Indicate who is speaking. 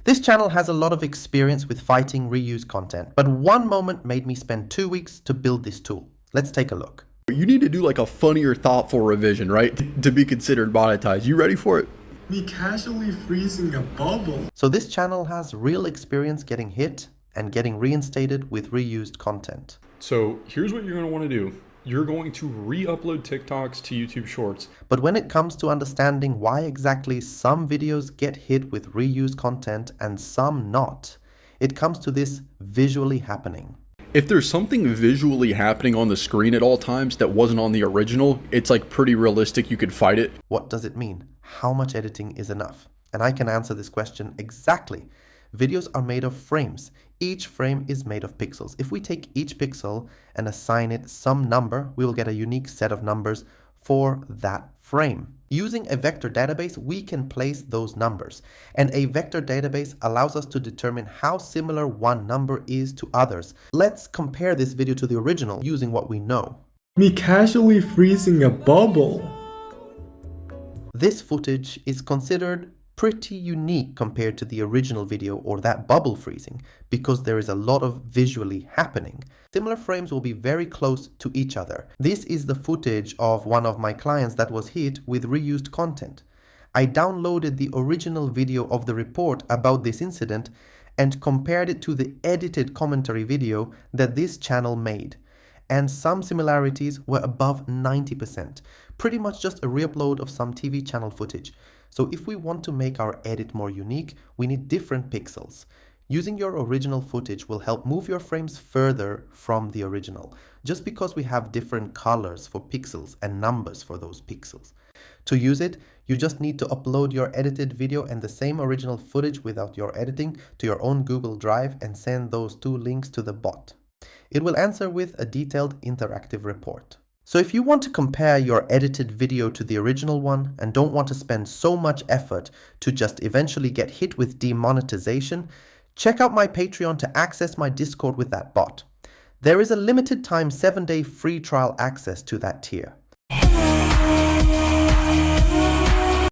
Speaker 1: This channel has a lot of experience with fighting reuse content, but one moment made me spend 2 weeks to build this tool. Let's take a look.
Speaker 2: You need to do like a funnier, thoughtful revision, right? To be considered monetized. You ready for it?
Speaker 3: Me casually freezing a bubble.
Speaker 1: So this channel has real experience getting hit and getting reinstated with reused content.
Speaker 4: So here's what you're going to want to do. You're going to re-upload TikToks to YouTube Shorts.
Speaker 1: But when it comes to understanding why exactly some videos get hit with reused content and some not, it comes to this visually happening.
Speaker 2: If there's something visually happening on the screen at all times that wasn't on the original, it's like pretty realistic you could fight it.
Speaker 1: What does it mean? How much editing is enough? And I can answer this question exactly. Videos are made of frames. Each frame is made of pixels. If we take each pixel and assign it some number, we will get a unique set of numbers for that frame. Using a vector database, we can place those numbers. And a vector database allows us to determine how similar one number is to others. Let's compare this video to the original using what we know.
Speaker 3: Me casually freezing a bubble.
Speaker 1: This footage is considered pretty unique compared to the original video or that bubble freezing because there is a lot of visually happening. Similar frames will be very close to each other. This is the footage of one of my clients that was hit with reused content. I downloaded the original video of the report about this incident and compared it to the edited commentary video that this channel made. And some similarities were above 90%. Pretty much just a re-upload of some TV channel footage. So if we want to make our edit more unique, we need different pixels. Using your original footage will help move your frames further from the original, just because we have different colors for pixels and numbers for those pixels. To use it, you just need to upload your edited video and the same original footage without your editing to your own Google Drive and send those two links to the bot. It will answer with a detailed interactive report. So if you want to compare your edited video to the original one and don't want to spend so much effort to just eventually get hit with demonetization, check out my Patreon to access my Discord with that bot. There is a limited time 7-day free trial access to that tier.